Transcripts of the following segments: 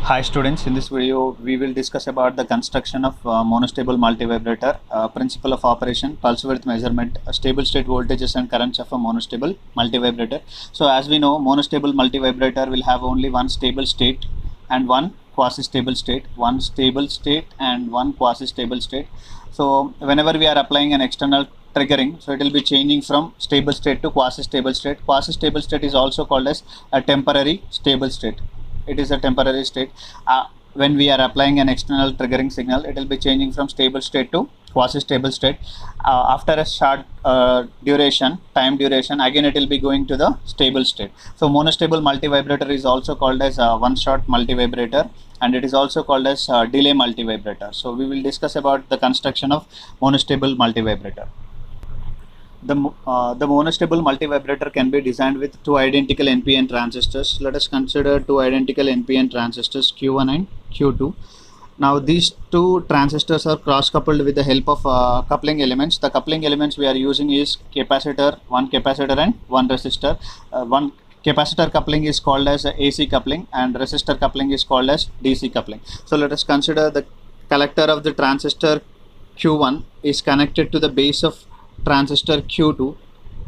Hi students, in this video we will discuss about the construction of monostable multivibrator, principle of operation, pulse width measurement, stable state voltages and currents of a monostable multivibrator. So as we know, monostable multivibrator will have only one stable state and one quasi-stable state, one stable state and one quasi-stable state. So whenever we are applying an external triggering, so it will be changing from stable state to quasi-stable state. Quasi-stable state is also called as a temporary stable state. It is a temporary state. When we are applying an external triggering signal, it will be changing from stable state to quasi-stable state. After a short time duration, again it will be going to the stable state. So monostable multivibrator is also called as one-shot multivibrator, and it is also called as delay multivibrator. So we will discuss about the construction of monostable multivibrator. The monostable multivibrator can be designed with two identical NPN transistors. Let us consider two identical NPN transistors Q1 and Q2. Now these two transistors are cross coupled with the help of coupling elements. The coupling elements we are using is capacitor, one capacitor and one resistor. One capacitor coupling is called as AC coupling and resistor coupling is called as DC coupling. So let us consider the collector of the transistor Q1 is connected to the base of transistor Q2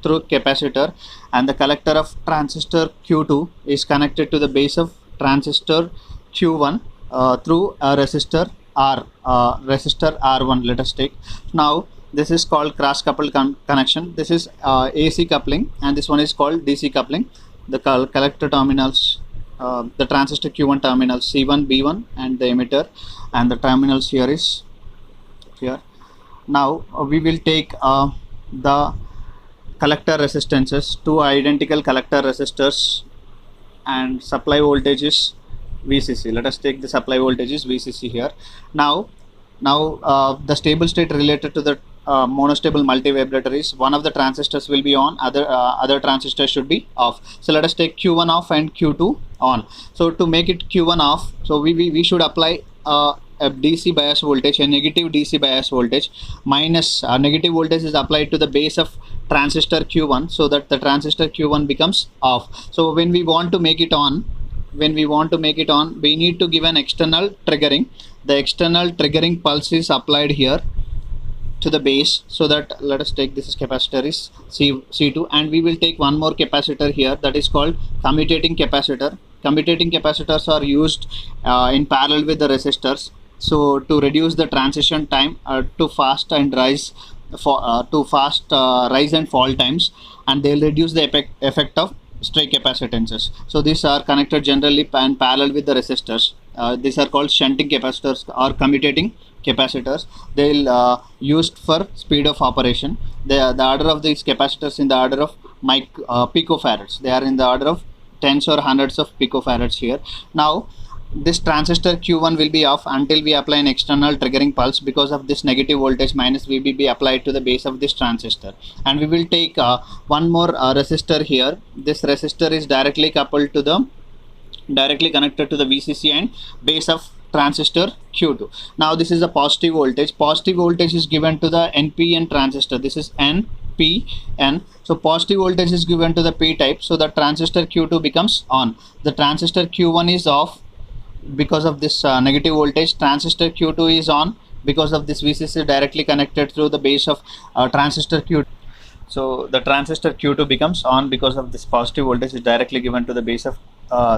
through capacitor, and the collector of transistor Q2 is connected to the base of transistor Q1 through a resistor resistor R1. Let us take now. This is called cross coupled connection. This is AC coupling, and this one is called DC coupling. The collector terminals, the transistor Q1 terminals C1, B1 and the emitter, and the terminals here is here. Now we will take the collector resistances, two identical collector resistors, and supply voltage is VCC. Let us take the supply voltage is VCC here. Now the stable state related to the monostable multivibrator is one of the transistors will be on, other transistors should be off. So let us take Q1 off and Q2 on. So to make it Q1 off, so we should apply a DC bias voltage, a negative DC bias voltage, minus negative voltage is applied to the base of transistor Q1, so that the transistor Q1 becomes off. So when we want to make it on, we need to give an external triggering. The external triggering pulse is applied here to the base, so that let us take this is capacitor is C2, and we will take one more capacitor here, that is called commutating capacitor. Commutating capacitors are used in parallel with the resistors, so to reduce the transition time to fast and rise rise and fall times, and they will reduce the effect of stray capacitances. So these are connected generally in parallel with the resistors. These are called shunting capacitors or commutating capacitors. They will used for speed of operation. The order of these capacitors in the order of picofarads. They are in the order of tens or hundreds of picofarads here. Now this transistor Q1 will be off until we apply an external triggering pulse because of this negative voltage minus VBB applied to the base of this transistor. And we will take one more resistor here. This resistor is directly connected to the VCC and base of transistor Q2. Now this is a positive voltage. Positive voltage is given to the NPN transistor. This is NPN. So positive voltage is given to the P type, so the transistor Q2 becomes on. The transistor Q1 is off because of this negative voltage. Transistor Q2 is on because of this VCC directly connected through the base of transistor Q2. So the transistor Q2 becomes on because of this positive voltage is directly given to the base of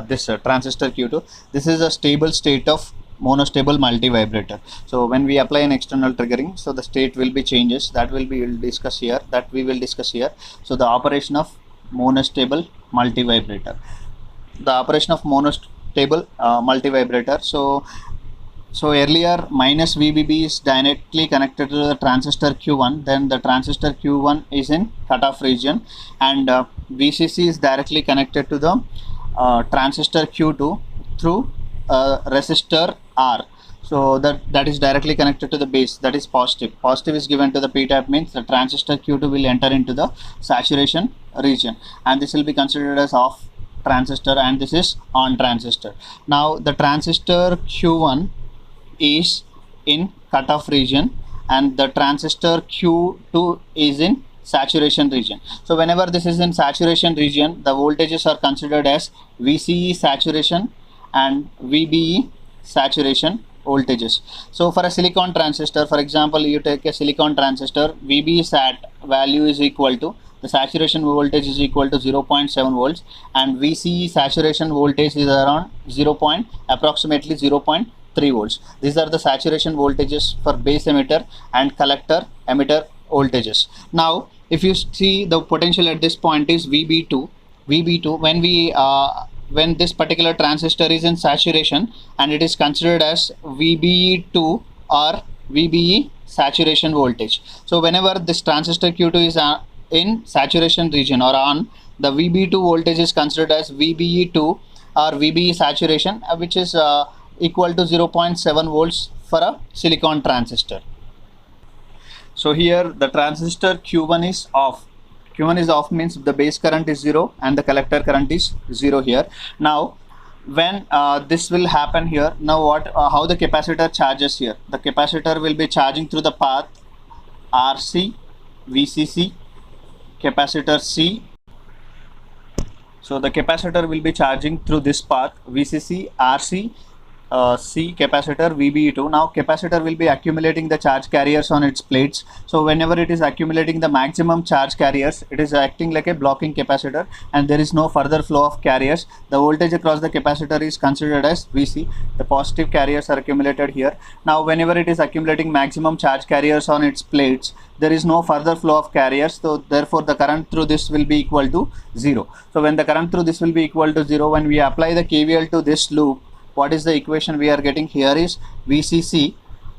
this transistor Q2. This is a stable state of monostable multivibrator. So when we apply an external triggering, so the state will be changes that we will discuss here. So the operation of monostable multivibrator. The operation of monostable multivibrator. So earlier minus VBB is directly connected to the transistor Q1, then the transistor Q1 is in cutoff region, and VCC is directly connected to the transistor Q2 through resistor R. So that is directly connected to the base, that is positive. Positive is given to the P type, means the transistor Q2 will enter into the saturation region, and this will be considered as off transistor, and this is on transistor. Now the transistor Q1 is in cutoff region and the transistor Q2 is in saturation region. So whenever this is in saturation region, the voltages are considered as VCE saturation and VBE saturation voltages. So for a silicon transistor, for example, you take a silicon transistor, VBE sat value is equal to, the saturation voltage is equal to 0.7 volts, and VCE saturation voltage is around approximately 0.3 volts. These are the saturation voltages for base emitter and collector emitter voltages. Now if you see, the potential at this point is VB2. When this particular transistor is in saturation, and it is considered as VBE2 or VBE saturation voltage. So whenever this transistor Q2 is in saturation region or on, the VB2 voltage is considered as VBE2 or VBE saturation, which is equal to 0.7 volts for a silicon transistor. So here the transistor Q1 is off. Q1 is off means the base current is 0 and the collector current is 0 here. Now when this will happen here, now how the capacitor charges here? The capacitor will be charging through the path RC, VCC, capacitor C. So the capacitor will be charging through this path VCC, RC, C, capacitor VBE2. Now capacitor will be accumulating the charge carriers on its plates. So whenever it is accumulating the maximum charge carriers, it is acting like a blocking capacitor, and there is no further flow of carriers. The voltage across the capacitor is considered as VC. The positive carriers are accumulated here. Now whenever it is accumulating maximum charge carriers on its plates, there is no further flow of carriers, so therefore the current through this will be equal to 0. So when the current through this will be equal to 0, when we apply the KVL to this loop, what is the equation we are getting here is VCC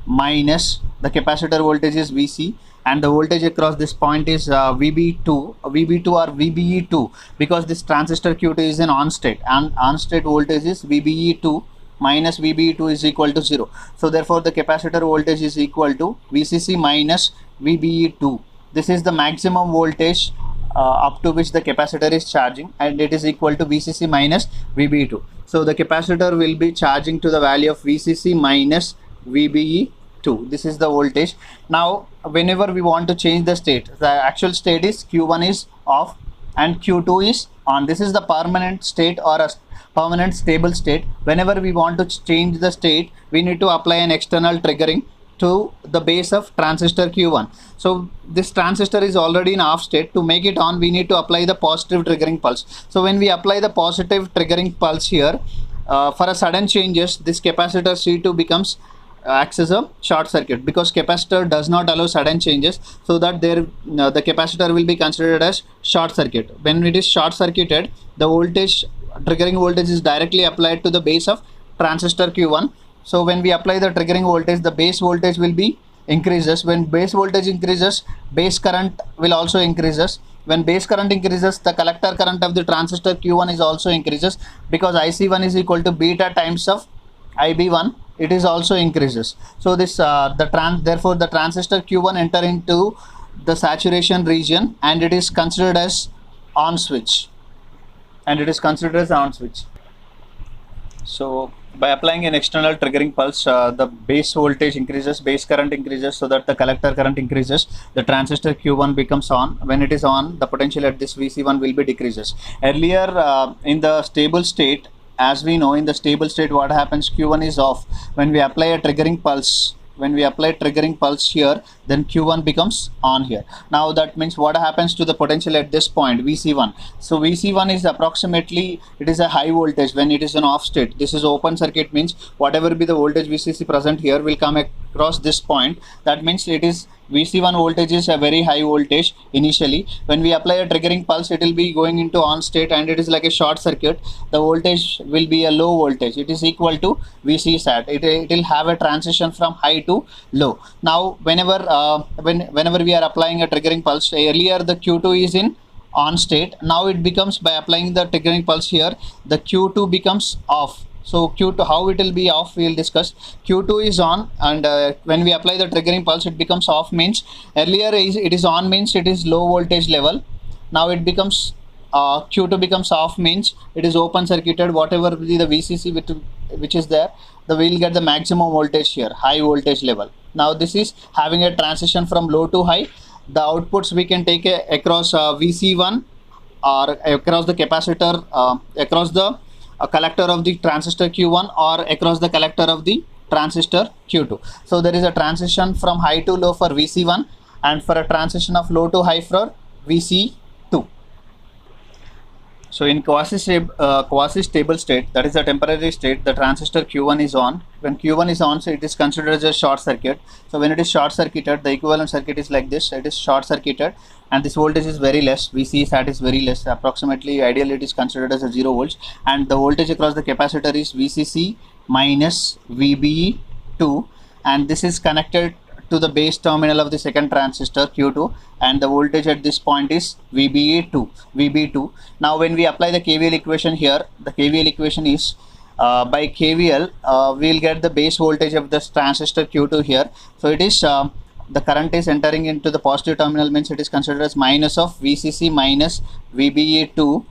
minus the capacitor voltage is VC, and the voltage across this point is VB2 or VBE2, because this transistor Q2 is in on state, and on state voltage is VBE2 minus VBE2 is equal to 0. So therefore the capacitor voltage is equal to VCC minus VBE2. This is the maximum voltage up to which the capacitor is charging, and it is equal to VCC minus VBE2. So the capacitor will be charging to the value of VCC minus VBE2. This is the voltage. Now whenever we want to change the state, the actual state is Q1 is off and Q2 is on. This is the permanent state or a permanent stable state. Whenever we want to change the state, we need to apply an external triggering to the base of transistor Q1. So this transistor is already in off state. To make it on, we need to apply the positive triggering pulse. So when we apply the positive triggering pulse here, for a sudden changes, this capacitor C2 becomes acts as a short circuit, because capacitor does not allow sudden changes, so that the capacitor will be considered as short circuit. When it is short circuited, the voltage, triggering voltage, is directly applied to the base of transistor Q1. So when we apply the triggering voltage, the base voltage will be increases. When base voltage increases, base current will also increases. When base current increases, the collector current of the transistor Q1 is also increases, because IC1 is equal to beta times of IB1. It is also increases. So this therefore the transistor Q1 enter into the saturation region, and it is considered as on switch. So by applying an external triggering pulse, the base voltage increases, base current increases, so that the collector current increases. The transistor Q1 becomes on. When it is on, the potential at this VC1 will be decreases. Earlier in the stable state, as we know, in the stable state, what happens? Q1 is off. When we apply a triggering pulse, here, then Q1 becomes on here. Now that means what happens to the potential at this point, VC1? So VC1 is approximately, it is a high voltage when it is an off state. This is open circuit, means whatever be the voltage VCC present here will come across this point. That means it is VC1 voltage is a very high voltage initially. When we apply a triggering pulse, it will be going into on state, and it is like a short circuit. The voltage will be a low voltage. It is equal to VC sat. It will have a transition from high to low. Now whenever we are applying a triggering pulse, earlier the Q2 is in on state. Now it becomes, by applying the triggering pulse here, the Q2 becomes off. So Q2, how it will be off, we will discuss. Q2 is on, and when we apply the triggering pulse, it becomes off, means earlier it is on, means it is low voltage level. Now it becomes Q2 becomes off, means it is open circuited. Whatever be the VCC which is there, we will get the maximum voltage here, high voltage level. Now this is having a transition from low to high. The outputs we can take across VC1 or across the capacitor, across the a collector of the transistor Q1 or across the collector of the transistor Q2. So there is a transition from high to low for Vc1 and for a transition of low to high for Vc2. So in quasi-stable state, that is a temporary state, the transistor Q1 is on. When Q1 is on, so it is considered as a short circuit. So when it is short circuited, the equivalent circuit is like this. It is short circuited and this voltage is very less. Vc sat is very less. Approximately, ideally it is considered as a 0 volts. And the voltage across the capacitor is Vcc minus VBE2. And this is connected to the base terminal of the second transistor Q2, and the voltage at this point is VB2. Now when we apply the KVL equation here, the KVL equation is by KVL we will get the base voltage of this transistor Q2 here. So it is the current is entering into the positive terminal, means it is considered as minus of VCC minus VBE2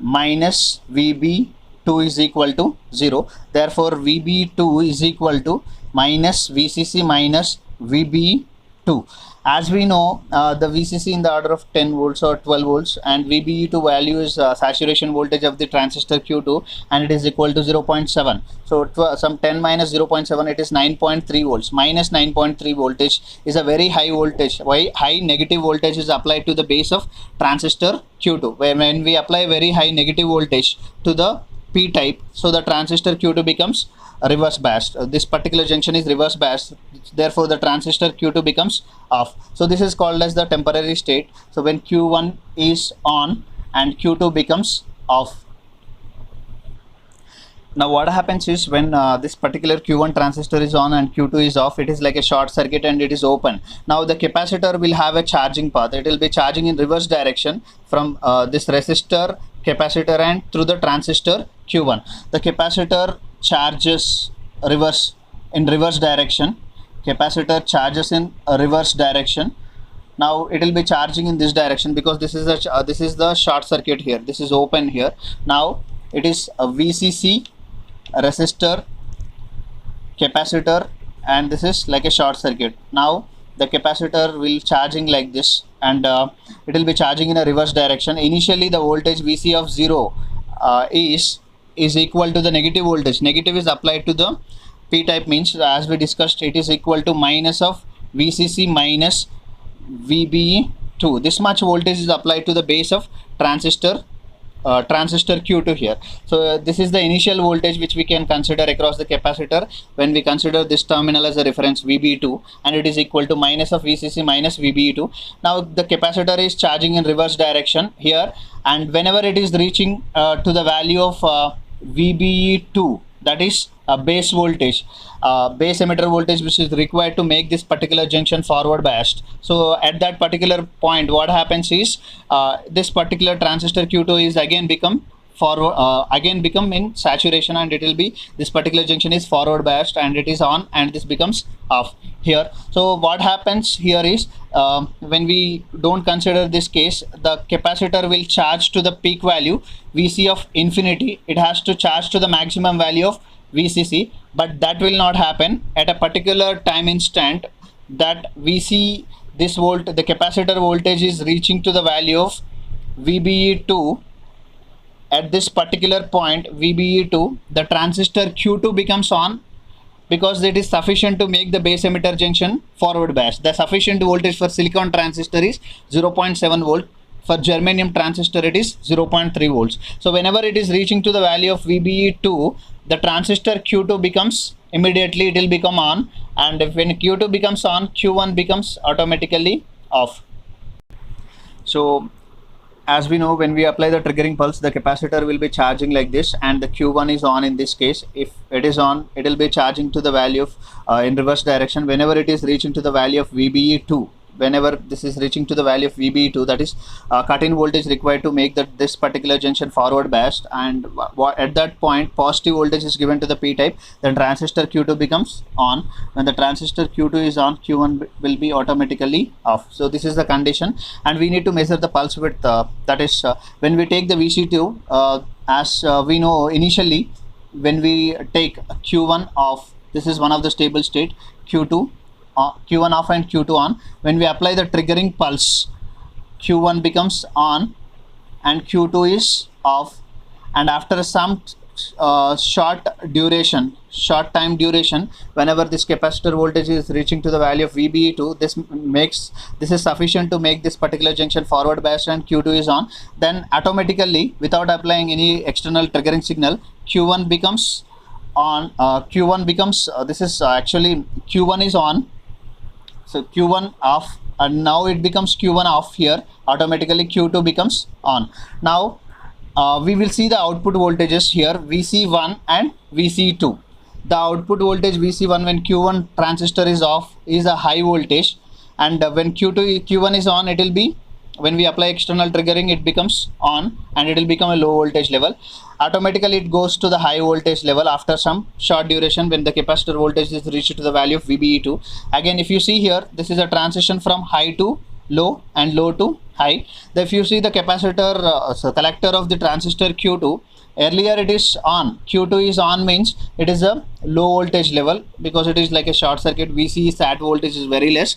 minus VB2 is equal to 0. Therefore VB2 is equal to minus VCC minus VBE2. As we know, the VCC in the order of 10 volts or 12 volts and VBE2 value is saturation voltage of the transistor Q2 and it is equal to 0.7. So some 10 minus 0.7, it is 9.3 volts. Minus 9.3 voltage is a very high voltage. Why? High negative voltage is applied to the base of transistor Q2. When we apply very high negative voltage to the P type, so the transistor Q2 becomes reverse biased. This particular junction is reverse biased, therefore the transistor Q2 becomes off. So this is called as the temporary state. So when Q1 is on and Q2 becomes off. Now what happens is when this particular Q1 transistor is on and Q2 is off, it is like a short circuit and it is open. Now the capacitor will have a charging path. It will be charging in reverse direction from this resistor, capacitor and through the transistor Q1. The capacitor charges in reverse direction. Capacitor charges in a reverse direction. Now it will be charging in this direction because this is the short circuit here. This is open here. Now it is a VCC, a resistor, capacitor, and this is like a short circuit. Now the capacitor will charging like this and it will be charging in a reverse direction. Initially the voltage VC of 0 is equal to the negative voltage. Negative is applied to the P type, means as we discussed, it is equal to minus of VCC minus VBE2. This much voltage is applied to the base of transistor Q2 here. So this is the initial voltage which we can consider across the capacitor when we consider this terminal as a reference VB2, and it is equal to minus of VCC minus VBE2. Now the capacitor is charging in reverse direction here, and whenever it is reaching to the value of VBE2, that is a base voltage, base emitter voltage, which is required to make this particular junction forward biased. So at that particular point, what happens is this particular transistor Q2 is again become in saturation, and it will be, this particular junction is forward biased and it is on, and this becomes off here. So what happens here is when we don't consider this case, the capacitor will charge to the peak value VC of infinity. It has to charge to the maximum value of VCC, but that will not happen at a particular time instant that VC, this volt, the capacitor voltage is reaching to the value of VBE2. At this particular point VBE2, the transistor Q2 becomes on because it is sufficient to make the base emitter junction forward biased. The sufficient voltage for silicon transistor is 0.7 volt. For germanium transistor it is 0.3 volts. So whenever it is reaching to the value of VBE2, the transistor Q2 becomes, immediately it will become on, and when Q2 becomes on, Q1 becomes automatically off. So as we know, when we apply the triggering pulse, the capacitor will be charging like this and the Q1 is on. In this case, if it is on, it will be charging to the value of in reverse direction. Whenever it is reaching to the value of VBE2, whenever this is reaching to the value of VBE2, that is cut-in voltage required to make this particular junction forward biased, and at that point positive voltage is given to the P type, then transistor Q2 becomes on. When the transistor Q2 is on, Q1 will be automatically off. So this is the condition, and we need to measure the pulse width, that is when we take the VC2, as we know initially, when we take Q1 off, this is one of the stable state, Q1 off and Q2 on. When we apply the triggering pulse, Q1 becomes on and Q2 is off, and after some short time duration, whenever this capacitor voltage is reaching to the value of VBE2, this is sufficient to make this particular junction forward biased and Q2 is on. Then automatically, without applying any external triggering signal, Q1 becomes on. Q1 becomes this is actually Q1 is on, so Q1 off, and now it becomes Q1 off here. Automatically Q2 becomes on. Now we will see the output voltages here, VC1 and VC2. The output voltage VC1 when Q1 transistor is off is a high voltage, and when Q1 is on, it will be, when we apply external triggering, it becomes on and it will become a low voltage level. Automatically it goes to the high voltage level after some short duration when the capacitor voltage is reached to the value of VBE2. Again, if you see here, this is a transition from high to low and low to high. If you see the capacitor collector of the transistor Q2, earlier it is on, Q2 is on means it is a low voltage level because it is like a short circuit. VC sat voltage is very less,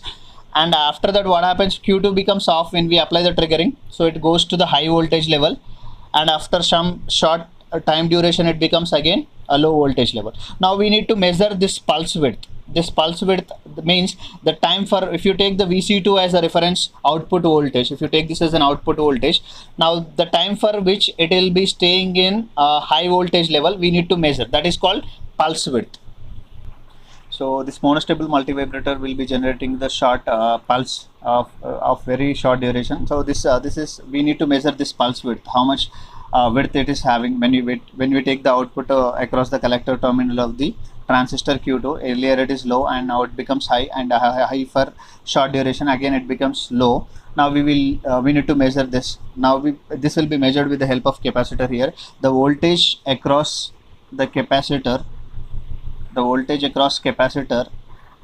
and after that what happens, Q2 becomes off when we apply the triggering, so it goes to the high voltage level, and after some short time duration it becomes again a low voltage level. Now we need to measure this pulse width. This pulse width means the time for, if you take the VC2 as a reference output voltage, if you take this as an output voltage, now the time for which it will be staying in a high voltage level, we need to measure. That is called pulse width. So this monostable multivibrator will be generating the short pulse of very short duration. So this is, we need to measure this pulse width, how much width it is having when we take the output across the collector terminal of the transistor Q2. Earlier it is low and now it becomes high, and high for short duration, again it becomes low. Now we need to measure this. Now this will be measured with the help of capacitor here. The voltage across the capacitor,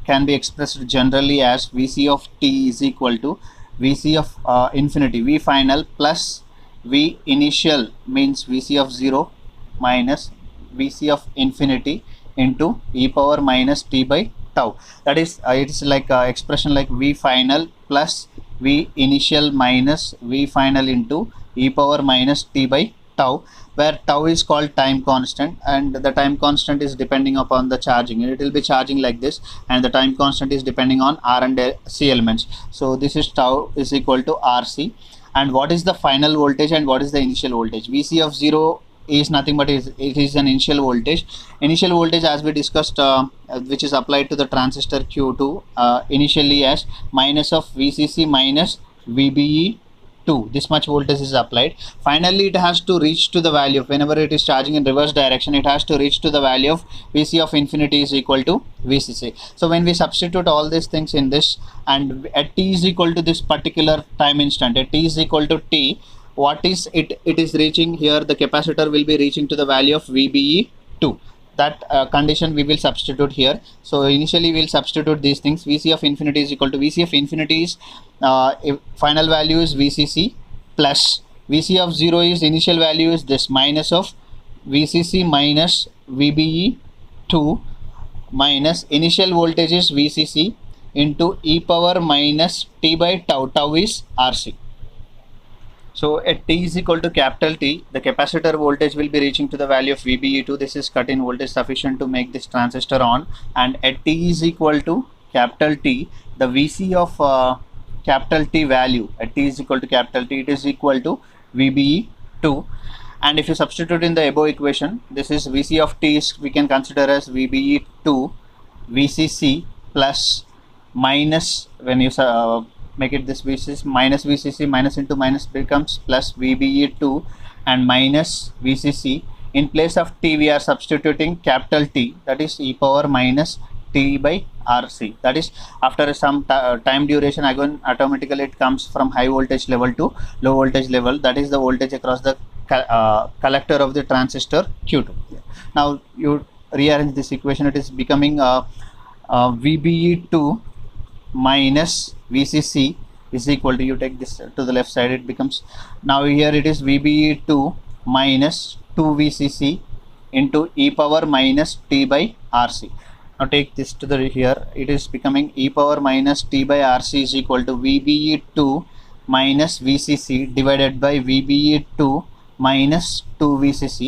can be expressed generally as Vc of t is equal to Vc of infinity, V final plus V initial, means Vc of 0 minus Vc of infinity into e power minus t by tau. That is, it is like expression like V final plus V initial minus V final into e power minus t by tau, where tau is called time constant, and the time constant is depending upon the charging. It will be charging like this, and the time constant is depending on R and C elements. So this is tau is equal to RC. And what is the final voltage and what is the initial voltage? Vc of 0 is nothing but it is an initial voltage. Initial voltage, as we discussed, which is applied to the transistor Q2 initially as minus of VCC minus VBE2. This much voltage is applied. Finally it has to reach to the value of, whenever it is charging in reverse direction, it has to reach to the value of Vc of infinity is equal to VCC. So when we substitute all these things in this, and at t is equal to this particular time instant, at t is equal to t, what is it is reaching here, the capacitor will be reaching to the value of VBE2. That condition we will substitute here. So initially we will substitute these things. Vc of infinity is equal to, Vc of infinity is final value is VCC plus Vc of 0 is initial value is this, minus of VCC minus VBE2 minus initial voltage is VCC into e power minus t by tau. Tau is RC. So at t is equal to capital T, the capacitor voltage will be reaching to the value of VBE2. This is cut-in voltage sufficient to make this transistor on. And at t is equal to capital T, the Vc of capital T value at t is equal to capital T, it is equal to VBE2. And if you substitute in the above equation, this is Vc of t is, we can consider as VBE2 VCC plus minus, when you make it this VCC minus VCC, minus into minus becomes plus VBE2 and minus VCC. In place of t we are substituting capital T, that is e power minus t by RC. That is, after some time duration, again automatically it comes from high voltage level to low voltage level. That is the voltage across the collector of the transistor Q2. Now you rearrange this equation, it is becoming VBE2 minus VCC is equal to, you take this to the left side, it becomes, now here it is VBE2 minus 2 VCC into e power minus t by RC. Now take this to the here, it is becoming e power minus t by RC is equal to VBE2 minus VCC divided by VBE2 minus 2 VCC.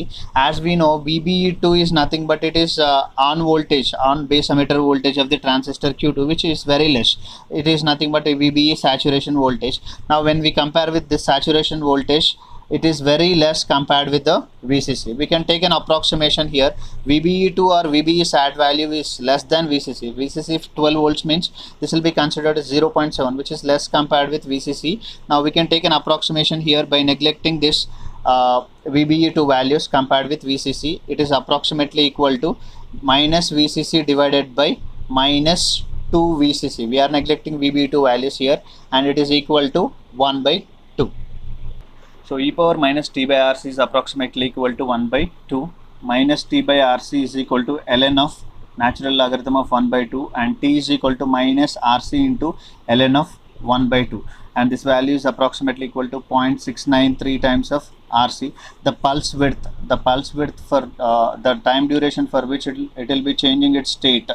As we know, VBE2 is nothing but it is on voltage, on base emitter voltage of the transistor Q2, which is very less. It is nothing but a VBE saturation voltage. Now when we compare with this saturation voltage, it is very less compared with the VCC. We can take an approximation here. VBE2 or VBE sat value is less than VCC. VCC if 12 volts means this will be considered as 0.7, which is less compared with VCC. Now we can take an approximation here by neglecting this VBE2 values compared with VCC. It is approximately equal to minus VCC divided by minus 2 VCC. We are neglecting VBE2 values here, and it is equal to 1 by 2. So e power minus t by RC is approximately equal to 1 by 2. Minus t by RC is equal to ln of natural logarithm of 1 by 2, and t is equal to minus RC into ln of 1 by 2. And this value is approximately equal to 0.693 times of RC. The pulse width for the time duration for which it will be changing its state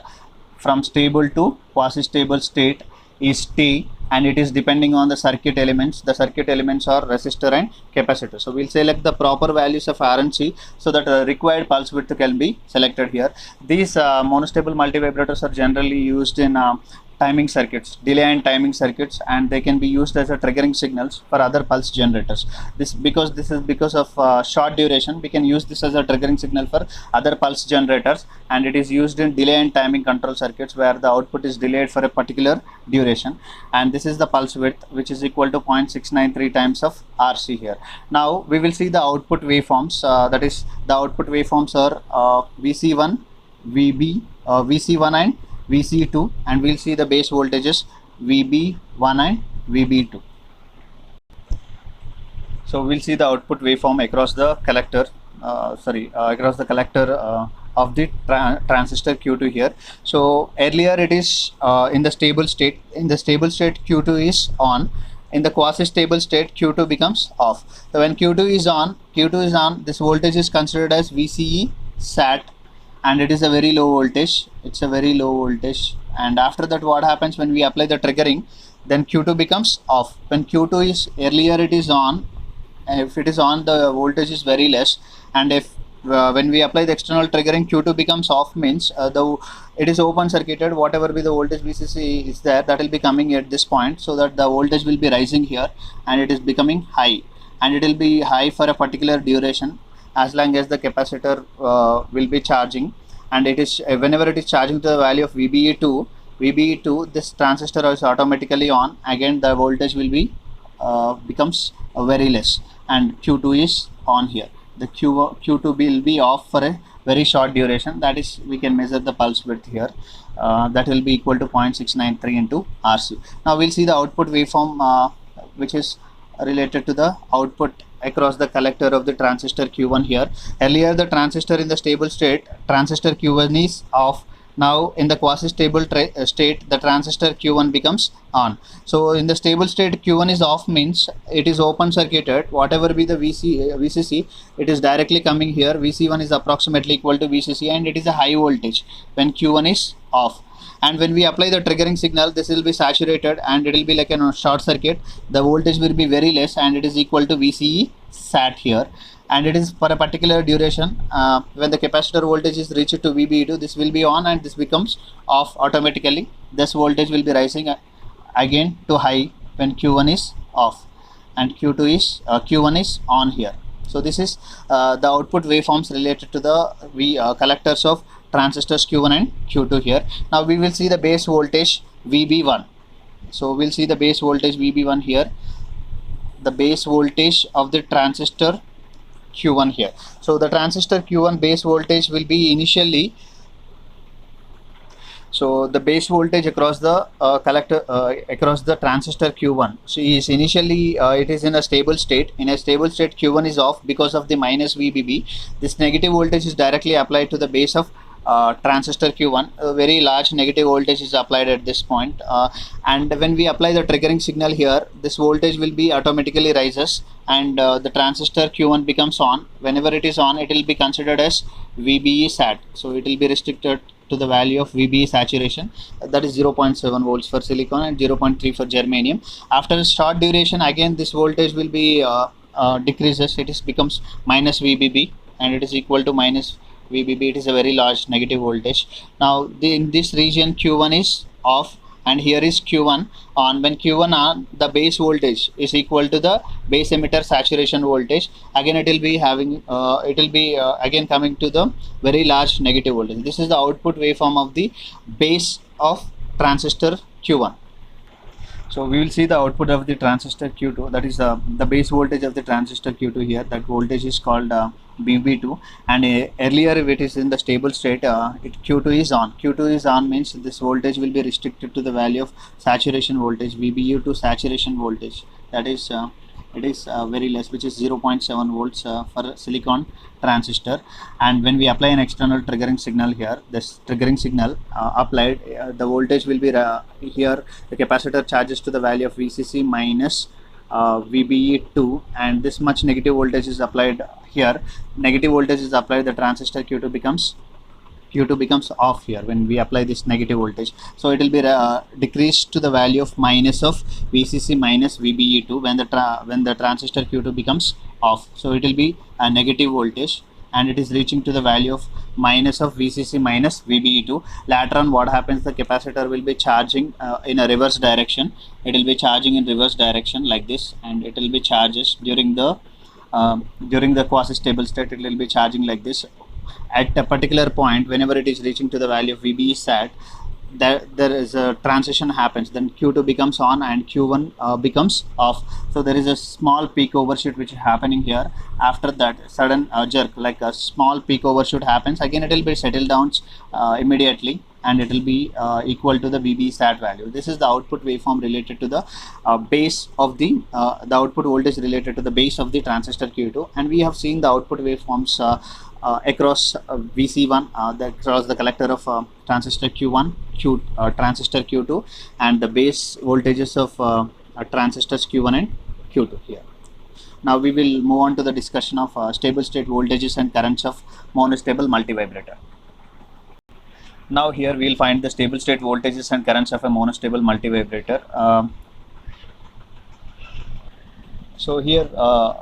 from stable to quasi-stable state is t, and it is depending on the circuit elements. The circuit elements are resistor and capacitor. So we'll select the proper values of R and C so that required pulse width can be selected here. These monostable multivibrators are generally used in timing circuits, delay and timing circuits, and they can be used as a triggering signals for other pulse generators. Because of short duration, we can use this as a triggering signal for other pulse generators, and it is used in delay and timing control circuits where the output is delayed for a particular duration. And this is the pulse width, which is equal to 0.693 times of RC here. Now we will see the output waveforms. That is, the output waveforms are VC1, VC1 and VC2, and we'll see the base voltages VB1 and VB2. So we'll see the output waveform across the collector, of the transistor Q2 here. So earlier it is in the stable state. In the stable state, Q2 is on. In the quasi-stable state, Q2 becomes off. So when Q2 is on, this voltage is considered as VCE sat, and it is a very low voltage. It's a very low voltage. And after that, what happens when we apply the triggering? Then Q2 becomes off. When Q2 is earlier, it is on. If it is on, the voltage is very less. And if when we apply the external triggering, Q2 becomes off means it is open circuited. Whatever be the voltage VCC is there, that will be coming at this point, so that the voltage will be rising here, and it is becoming high, and it will be high for a particular duration as long as the capacitor will be charging. And it is whenever it is charging to the value of VBE2, this transistor is automatically on. Again, the voltage will be becomes very less, and Q2 is on here. The Q2 will be off for a very short duration. That is, we can measure the pulse width here. That will be equal to 0.693 into RC. Now we'll see the output waveform which is related to the output across the collector of the transistor Q1 here. Earlier, the transistor in the stable state, transistor Q1 is off. Now in the quasi-stable state, the transistor Q1 becomes on. So in the stable state, Q1 is off means it is open circuited. Whatever be the VCC, it is directly coming here. VC1 is approximately equal to VCC, and it is a high voltage when Q1 is off. And when we apply the triggering signal, this will be saturated, and it will be like a short circuit. The voltage will be very less, and it is equal to VCE sat here. And it is for a particular duration. When the capacitor voltage is reached to VBE2, this will be on, and this becomes off automatically. This voltage will be rising again to high when Q1 is off, and Q1 is on here. So this is the output waveforms related to the collectors of transistors Q1 and Q2 here. Now we will see the base voltage VB1. So we'll see the base voltage VB1 here, the base voltage of the transistor Q1 here. So the transistor Q1 base voltage will be initially, so the base voltage across the across the transistor Q1, so is initially it is in a stable state. In a stable state, Q1 is off because of the minus VBB. This negative voltage is directly applied to the base of transistor Q1. A very large negative voltage is applied at this point, and when we apply the triggering signal here, this voltage will be automatically rises, and the transistor Q1 becomes on. Whenever it is on, it will be considered as VBE sat, so it will be restricted to the value of VBE saturation, that is 0.7 volts for silicon and 0.3 for germanium. After a short duration, again this voltage will be decreases, it is becomes minus VBB, and it is equal to minus VBB. It is a very large negative voltage. Now in this region Q1 is off and here is Q1 on. When Q1 on, the base voltage is equal to the base emitter saturation voltage. Again it will be having again coming to the very large negative voltage. This is the output waveform of the base of transistor Q1. So we will see the output of the transistor Q2, that is the base voltage of the transistor Q2 here. That voltage is called VB2, and earlier if it is in the stable state, Q2 is on. Q2 is on means this voltage will be restricted to the value of saturation voltage, VBU to saturation voltage. That is it is very less, which is 0.7 volts for silicon transistor. And when we apply an external triggering signal here, this triggering signal applied, the voltage will be here the capacitor charges to the value of VCC minus VBE2, and this much negative voltage is applied here. Negative voltage is applied, the transistor Q2 becomes off here when we apply this negative voltage. So it will be decreased to the value of minus of VCC minus VBE2 when the transistor Q2 becomes off. So it will be a negative voltage and it is reaching to the value of minus of VCC minus VBE2. Later on what happens, the capacitor will be charging in a reverse direction. It will be charging in reverse direction like this, and it will be charges during the quasi stable state. It will be charging like this. At a particular point, whenever it is reaching to the value of VBE sat, there is a transition happens. Then Q2 becomes on and Q1 becomes off. So there is a small peak overshoot which is happening here. After that, sudden jerk, like a small peak overshoot happens. Again, it will be settled down immediately, and it will be equal to the VBE sat value. This is the output waveform related to the base of the output voltage related to the base of the transistor Q2, and we have seen the output waveforms across VC1, across the collector of transistor Q1, transistor Q2, and the base voltages of transistors Q1 and Q2 here. Now we will move on to the discussion of stable state voltages and currents of monostable multivibrator. Now here we will find the stable state voltages and currents of a monostable multivibrator. So here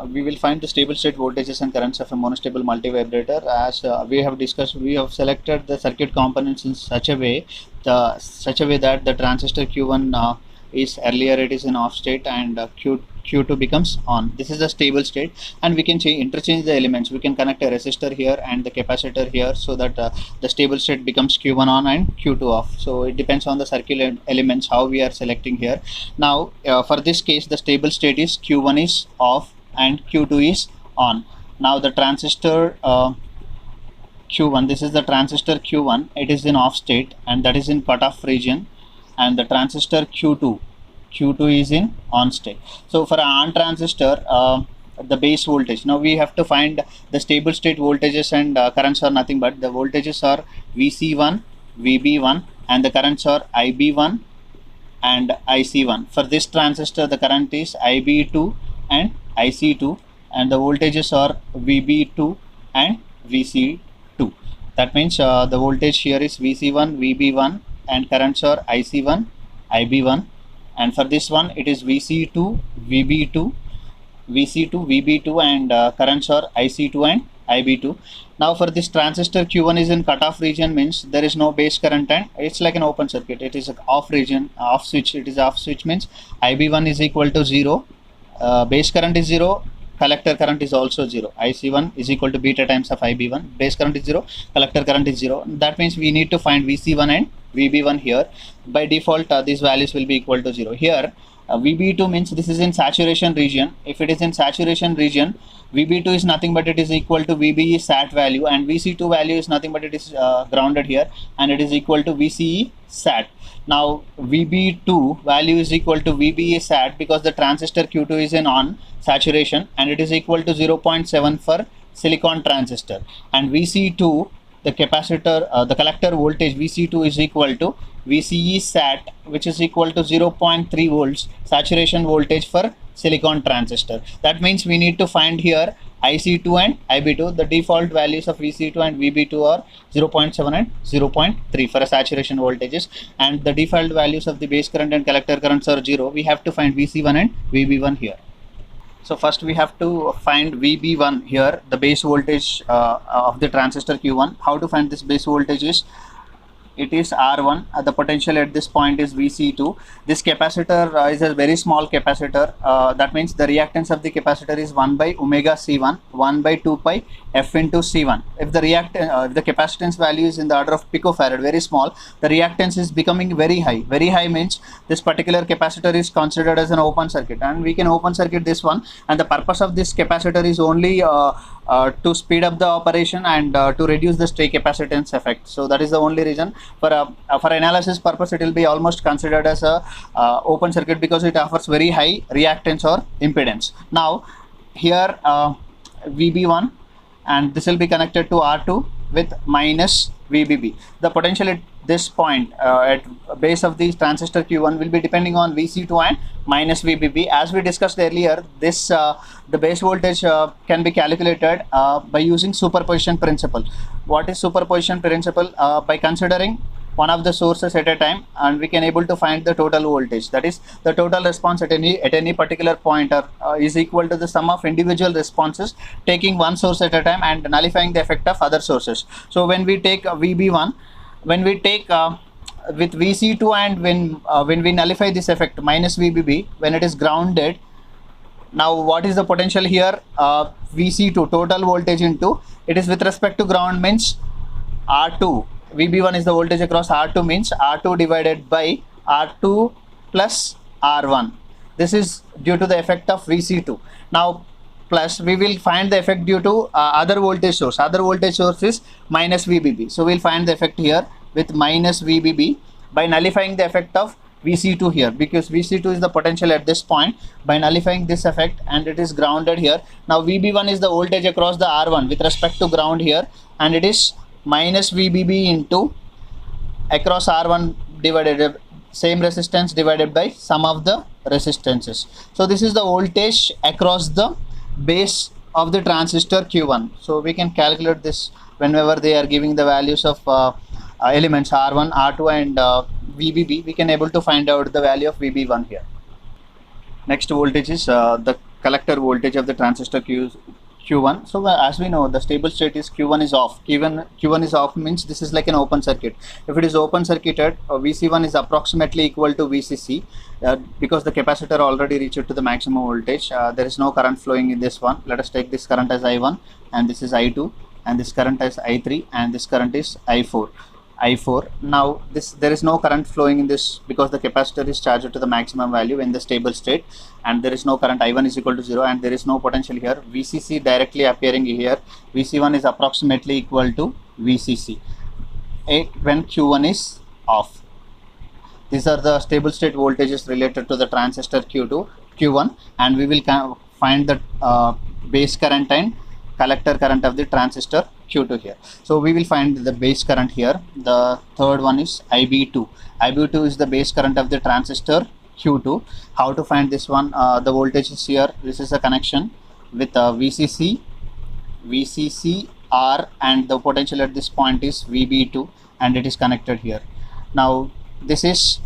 we will find the stable state voltages and currents of a monostable multivibrator. As we have discussed, we have selected the circuit components in such a way that the transistor Q1 is earlier it is in off state, and Q2 becomes on. This is the stable state, and we can interchange the elements. We can connect a resistor here and the capacitor here, so that the stable state becomes Q1 on and Q2 off. So it depends on the circuit elements how we are selecting here. Now for this case, the stable state is Q1 is off and Q2 is on. Now the transistor Q1, this is the transistor Q1, it is in off state and that is in cutoff region, and the transistor Q2 is in on state. So for an on transistor, the base voltage, now we have to find the stable state voltages and currents are nothing but the voltages are VC1, VB1, and the currents are IB1 and IC1. For this transistor, the current is IB2 and IC2, and the voltages are VB2 and VC2. That means the voltage here is VC1, VB1, and currents are IC1, IB1, and for this one it is VC2, VB2, VB2, and currents are IC2 and IB2. Now for this transistor Q1 is in cutoff region, means there is no base current and it's like an open circuit. It is an off region, off switch. It is off switch means IB1 is equal to 0, base current is 0, collector current is also 0. IC1 is equal to beta times of IB1, base current is 0, collector current is 0. That means we need to find VC1 and VB1 here. By default these values will be equal to 0. Here VB2 means this is in saturation region. If it is in saturation region, VB2 is nothing but it is equal to VBE sat value, and VC2 value is nothing but it is grounded here, and it is equal to VCE sat. Now VB2 value is equal to VBE sat because the transistor Q2 is in on saturation, and it is equal to 0.7 for silicon transistor, and VC2, the capacitor, the collector voltage VC2 is equal to VCE sat, which is equal to 0.3 volts saturation voltage for silicon transistor. That means we need to find here IC2 and IB2. The default values of VC2 and VB2 are 0.7 and 0.3 for a saturation voltages, and the default values of the base current and collector currents are 0. We have to find VC1 and VB1 here. So first we have to find VB1 here, the base voltage of the transistor Q1. How to find this base voltage is, it is R1, the potential at this point is Vc2. This capacitor is a very small capacitor, that means the reactance of the capacitor is 1 by omega C1, 1 by 2 pi F into C1. If the if the capacitance value is in the order of picofarad, very small, the reactance is becoming very high. Very high means this particular capacitor is considered as an open circuit, and we can open circuit this one, and the purpose of this capacitor is only to speed up the operation and to reduce the stray capacitance effect. So that is the only reason. For analysis purpose, it will be almost considered as a open circuit because it offers very high reactance or impedance. Now here VB1, and this will be connected to R2 with minus VBB. The potential at this point at base of the transistor Q1 will be depending on Vc2 and minus VBB. As we discussed earlier, this the base voltage can be calculated by using superposition principle. What is superposition principle? By considering one of the sources at a time, and we can able to find the total voltage, that is the total response at any particular point is equal to the sum of individual responses, taking one source at a time and nullifying the effect of other sources. So when we take VB1, when we take with Vc2, and when we nullify this effect minus VBB, when it is grounded, now what is the potential here? Vc2 total voltage into, it is with respect to ground, means R2. VB1 is the voltage across R2, means R2 divided by R2 plus R1. This is due to the effect of Vc2. Now plus we will find the effect due to other voltage source. Other voltage source is minus VBB. So we'll find the effect here with minus VBB by nullifying the effect of Vc2 here, because Vc2 is the potential at this point. By nullifying this effect, and it is grounded here. Now VB1 is the voltage across the R1 with respect to ground here, and it is minus VBB into across R1 divided same resistance divided by sum of the resistances. So this is the voltage across the base of the transistor Q1. So we can calculate this whenever they are giving the values of elements R1, R2 and VBB. We can able to find out the value of VB1 here. Next voltage is the collector voltage of the transistor Q1. So as we know, the stable state is Q1 is off. Q1 is off means this is like an open circuit. If it is open circuited, VC1 is approximately equal to VCC because the capacitor already reached to the maximum voltage. There is no current flowing in this one. Let us take this current as I1, and this is I2, and this current as I3, and this current is I4. Now there is no current flowing in this because the capacitor is charged to the maximum value in the stable state, and there is no current. I1 is equal to 0, and there is no potential here. VCC directly appearing here. VC1 is approximately equal to VCC when Q1 is off. These are the stable state voltages related to the transistor Q1, and we will find the base current and collector current of the transistor Q2 here. So we will find the base current here. The third one is IB2. IB2 is the base current of the transistor Q2. How to find this one? The voltage is here. This is a connection with VCC, R, and the potential at this point is VB2, and it is connected here. Now this is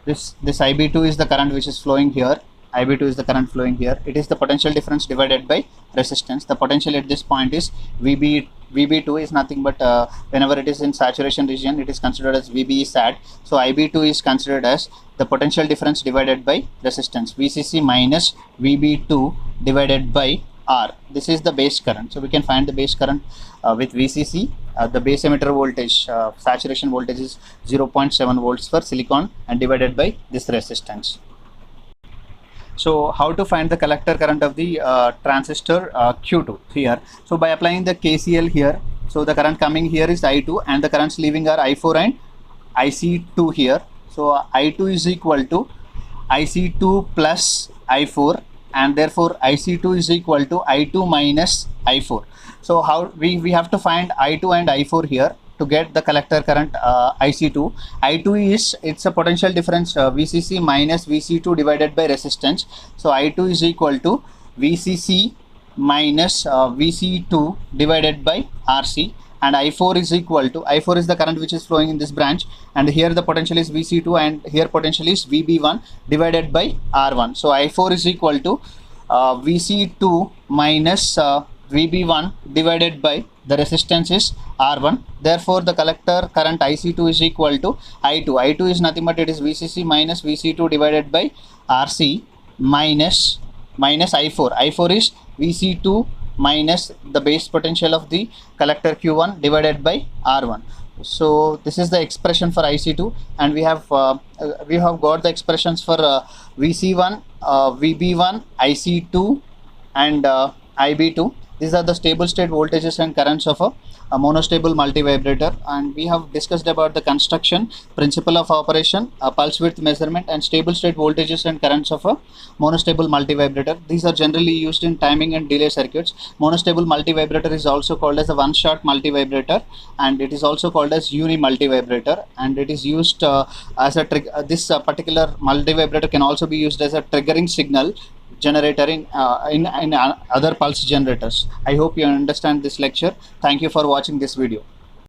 this IB2 is the current which is flowing here. IB2 is the current flowing here. It is the potential difference divided by resistance. The potential at this point is VB2 is nothing but whenever it is in saturation region, it is considered as VB is sat. So IB2 is considered as the potential difference divided by resistance, VCC minus VB2 divided by R. This is the base current. So we can find the base current with VCC. The base emitter voltage, saturation voltage is 0.7 volts for silicon, and divided by this resistance. So how to find the collector current of the transistor Q2 here? So by applying the KCL here, so the current coming here is I2, and the currents leaving are I4 and IC2 here. So I2 is equal to IC2 plus I4, and therefore IC2 is equal to I2 minus I4. So how we have to find I2 and I4 here to get the collector current IC2. I2 is, it's a potential difference VCC minus VC2 divided by resistance. So I2 is equal to VCC minus VC2 divided by RC, and I4 is equal to, I4 is the current which is flowing in this branch, and here the potential is VC2 and here potential is VB1 divided by R1. So I4 is equal to VC2 minus VB1 divided by the resistance is R1. Therefore the collector current IC2 is equal to I2. I2 is nothing but it is VCC minus VC2 divided by RC minus I4. I4 is VC2 minus the base potential of the collector Q1 divided by R1. So this is the expression for IC2, and we have got the expressions for VC1, VB1, IC2 and IB2. These are the stable state voltages and currents of a monostable multivibrator, and we have discussed about the construction, principle of operation, pulse width measurement, and stable state voltages and currents of a monostable multivibrator. These are generally used in timing and delay circuits. Monostable multivibrator is also called as a one-shot multivibrator, and it is also called as uni multivibrator, and it is used as a this particular multivibrator can also be used as a triggering signal generator in other pulse generators. I hope you understand this lecture. Thank you for watching this video.